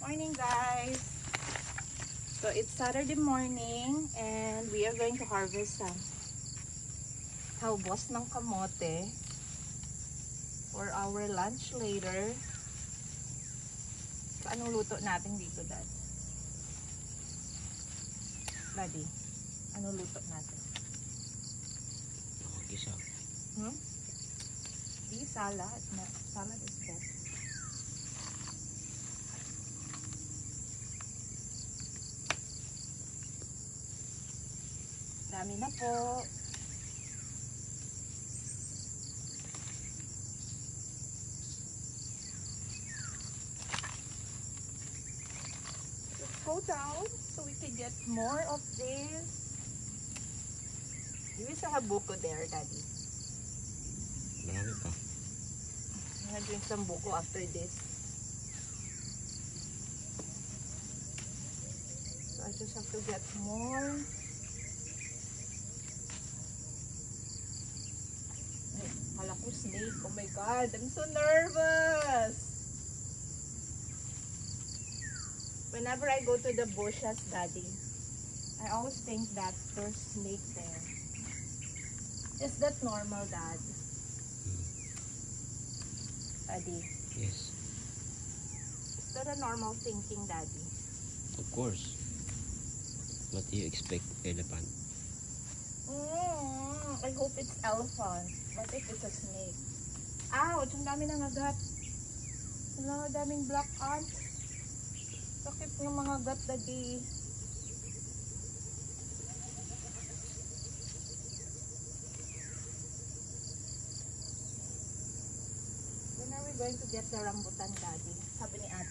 Morning guys! So it's Saturday morning and we are going to harvest some halbos ng kamote for our lunch later. So anong luto natin dito, Dad? Daddy, anong luto natin? Gisa. Di salad. No, salad is better. Dami na po. Let's go down so we can get more of this. There is a buko there, Daddy. Marami pa. I'm gonna drink some buko after this. So I just have to get more. Kala ko snake. Oh my God, I'm so nervous. Whenever I go to the bushes, Daddy, I always think that there's snake there. Is that normal, Dad? Daddy? Yes. Is that a normal thinking, Daddy? Of course. What do you expect, elephant? I hope it's elephant. What if it's a snake? Ouch! Ang dami ng agat. Ang daming black ants. Sakit ng mga agat, Daddy. When are we going to get the rambutan, Daddy? Sabi ni Ate.